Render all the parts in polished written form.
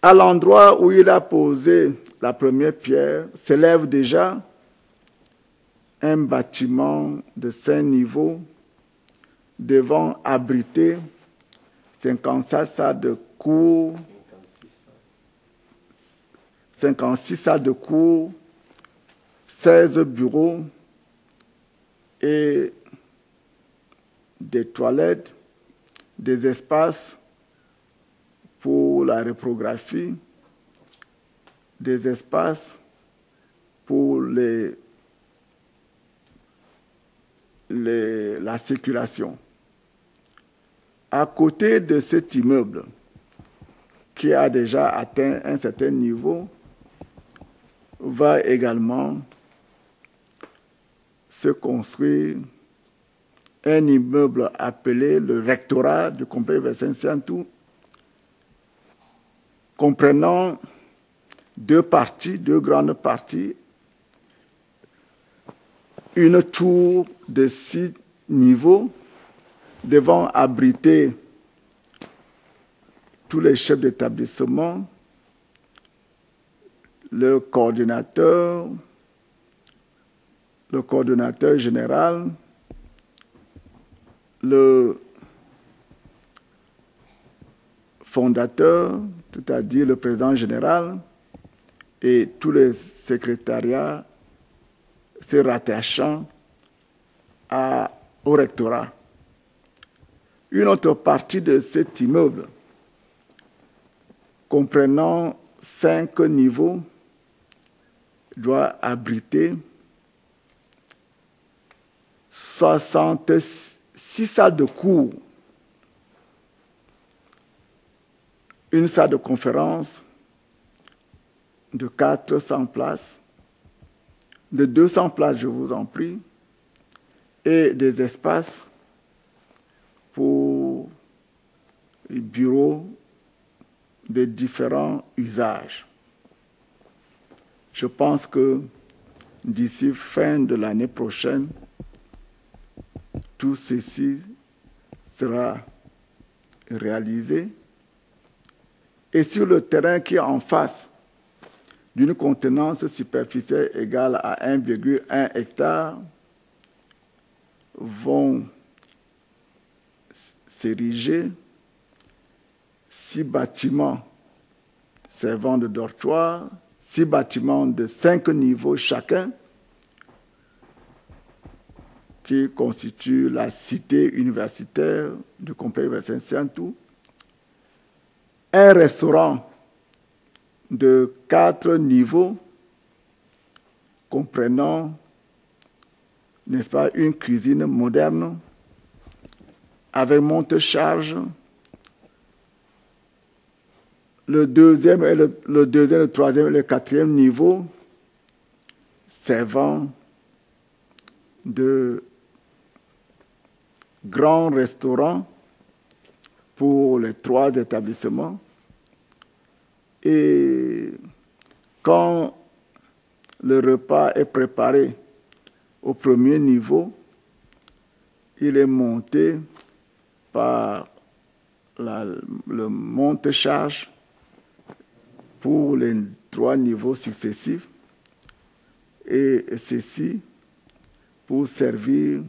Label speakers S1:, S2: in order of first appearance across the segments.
S1: À l'endroit où il a posé la première pierre s'élève déjà un bâtiment de 5 niveaux devant abriter 56 salles de cours, 56 salles de cours, 16 bureaux et des toilettes, des espaces pour la reprographie, des espaces pour la circulation. À côté de cet immeuble, qui a déjà atteint un certain niveau, va également se construire un immeuble appelé le rectorat du complexe Versailles-Saint-Tout, comprenant deux grandes parties, une tour de 6 niveaux devant abriter tous les chefs d'établissement, le coordonnateur général, le fondateur, c'est-à-dire le président général, et tous les secrétariats se rattachant au rectorat. Une autre partie de cet immeuble, comprenant 5 niveaux, doit abriter 66 salles de cours, une salle de conférence de 400 places, de 200 places, je vous en prie, et des espaces pour les bureaux de différents usages. Je pense que d'ici fin de l'année prochaine, tout ceci sera réalisé. Et sur le terrain qui est en face d'une contenance superficielle égale à 1,1 hectare, vont s'ériger 6 bâtiments servant de dortoir, 6 bâtiments de 5 niveaux chacun, qui constituent la cité universitaire du complexe Versailles-Saint-Tout, un restaurant de 4 niveaux, comprenant, n'est-ce pas, une cuisine moderne, avec monte-charge, le deuxième, le troisième et le quatrième niveau servant de grands restaurants pour les 3 établissements. Et quand le repas est préparé au premier niveau, il est monté par le monte-charge pour les 3 niveaux successifs, et ceci pour servir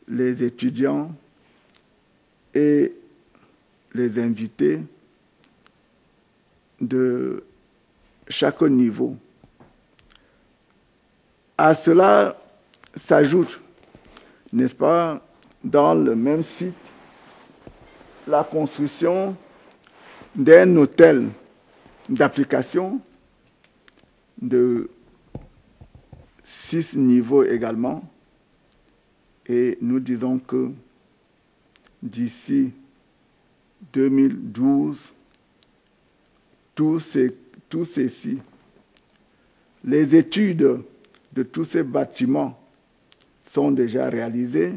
S1: les étudiants et les invités de chaque niveau. À cela s'ajoute, n'est-ce pas, dans le même site, la construction d'un hôtel d'application de 6 niveaux également. Et nous disons que d'ici 2012, tous ceci, les études de tous ces bâtiments sont déjà réalisées,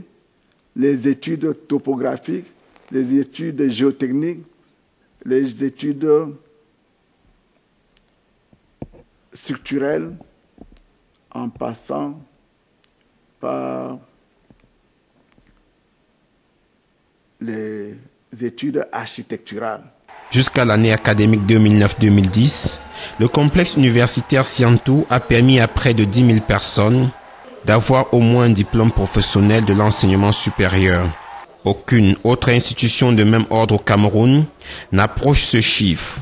S1: les études topographiques, les études géotechniques, les études structurelles, en passant par les études architecturales.
S2: Jusqu'à l'année académique 2009-2010, le complexe universitaire Siantou a permis à près de 10 000 personnes d'avoir au moins un diplôme professionnel de l'enseignement supérieur. Aucune autre institution de même ordre au Cameroun n'approche ce chiffre,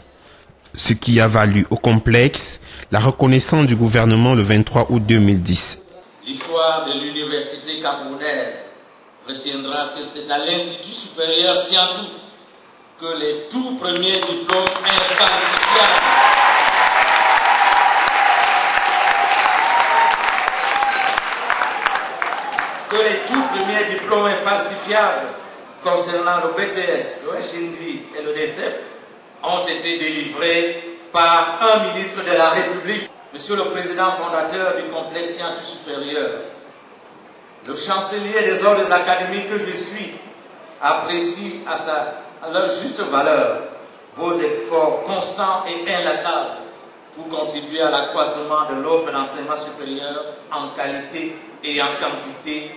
S2: ce qui a valu au complexe la reconnaissance du gouvernement le 23 août 2010.
S3: L'histoire de l'université camerounaise retiendra que c'est à l'Institut supérieur Siantou que les tout premiers diplômes infalsifiables concernant le BTS, le HND et le DCEP ont été délivrés par un ministre de la République. Monsieur le Président fondateur du complexe Siantou supérieur, le chancelier des ordres académiques que je suis apprécie à leur juste valeur vos efforts constants et inlassables pour contribuer à l'accroissement de l'offre d'enseignement supérieur en qualité et en quantité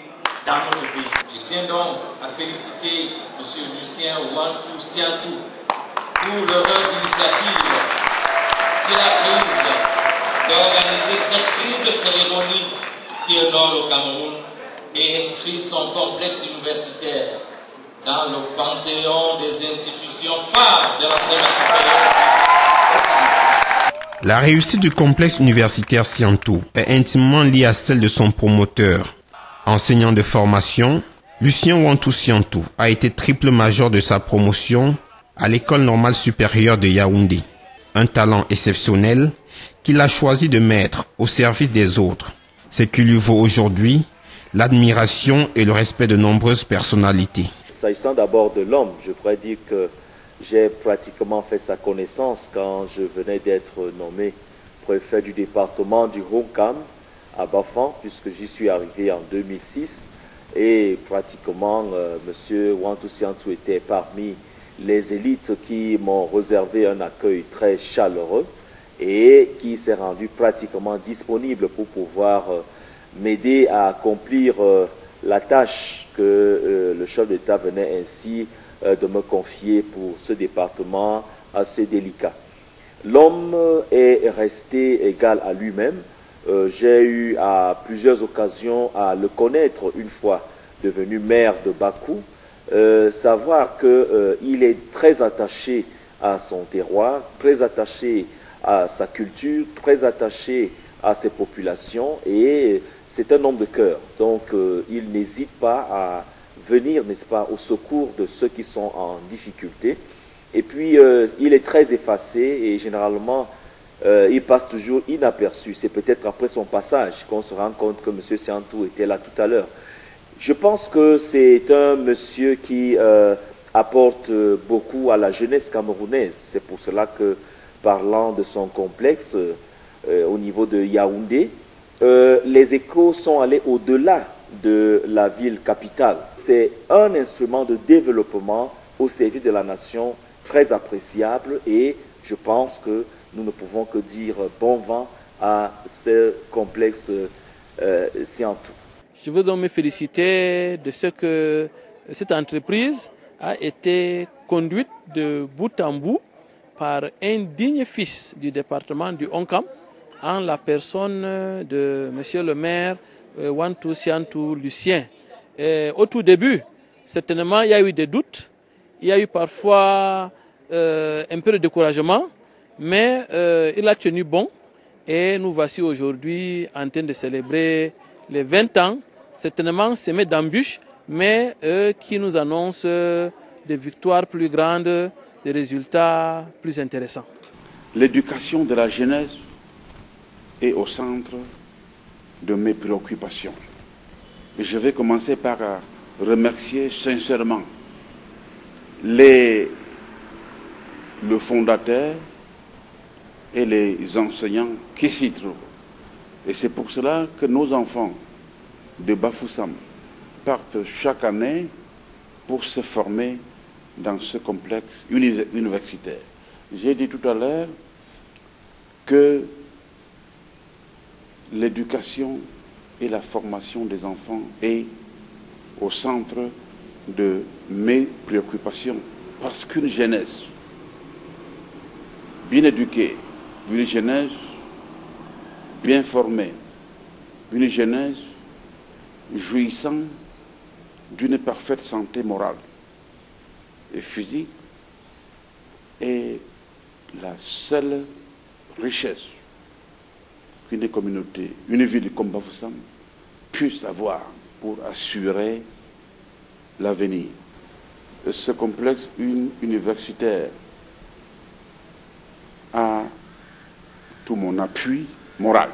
S3: dans notre pays. Je tiens donc à féliciter M. Lucien Wantou Siantou pour l'heureuse initiative qu'il a prise d'organiser cette triple cérémonie qui honore le Cameroun et inscrit son complexe universitaire dans le panthéon des institutions phares de l'enseignement supérieur.
S2: La réussite du complexe universitaire Siantou est intimement liée à celle de son promoteur. Enseignant de formation, Lucien Wantou Siantou a été triple major de sa promotion à l'École normale supérieure de Yaoundé. Un talent exceptionnel qu'il a choisi de mettre au service des autres. Ce qui lui vaut aujourd'hui l'admiration et le respect de nombreuses personnalités.
S4: S'agissant d'abord de l'homme, je pourrais dire que j'ai pratiquement fait sa connaissance quand je venais d'être nommé préfet du département du Honkam à Bafan, puisque j'y suis arrivé en 2006. Et pratiquement, M. Wantou Siantou était parmi les élites qui m'ont réservé un accueil très chaleureux et qui s'est rendu pratiquement disponible pour pouvoir m'aider à accomplir la tâche que le chef d'État venait ainsi de me confier pour ce département assez délicat. L'homme est resté égal à lui-même. J'ai eu à plusieurs occasions à le connaître une fois devenu maire de Bakou, savoir qu'il est très attaché à son terroir, très attaché à sa culture, très attaché à ses populations et c'est un homme de cœur. Donc il n'hésite pas à venir, n'est-ce pas, au secours de ceux qui sont en difficulté. Et puis il est très effacé et généralement il passe toujours inaperçu. C'est peut-être après son passage qu'on se rend compte que M. Siantou était là tout à l'heure. Je pense que c'est un monsieur qui apporte beaucoup à la jeunesse camerounaise. C'est pour cela que, parlant de son complexe au niveau de Yaoundé, les échos sont allés au-delà de la ville capitale. C'est un instrument de développement au service de la nation très appréciable et je pense que nous ne pouvons que dire bon vent à ce complexe Siantou.
S5: Je veux donc me féliciter de ce que cette entreprise a été conduite de bout en bout par un digne fils du département du Honkam, en la personne de M. le maire Wantou Siantou Lucien. Au tout début, certainement, il y a eu des doutes, il y a eu parfois un peu de découragement, mais il a tenu bon et nous voici aujourd'hui en train de célébrer les 20 ans, certainement semés d'embûches, mais qui nous annoncent des victoires plus grandes, des résultats plus intéressants.
S6: L'éducation de la jeunesse est au centre de mes préoccupations. Et je vais commencer par remercier sincèrement le fondateur et les enseignants qui s'y trouvent. Et c'est pour cela que nos enfants de Bafoussam partent chaque année pour se former dans ce complexe universitaire. J'ai dit tout à l'heure que l'éducation et la formation des enfants est au centre de mes préoccupations. Parce qu'une jeunesse bien éduquée, une jeunesse bien formée, une jeunesse jouissant d'une parfaite santé morale et physique est la seule richesse qu'une communauté, une ville comme Bafoussam puisse avoir pour assurer l'avenir. Ce complexe universitaire a tout mon appui moral.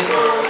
S3: Thank you.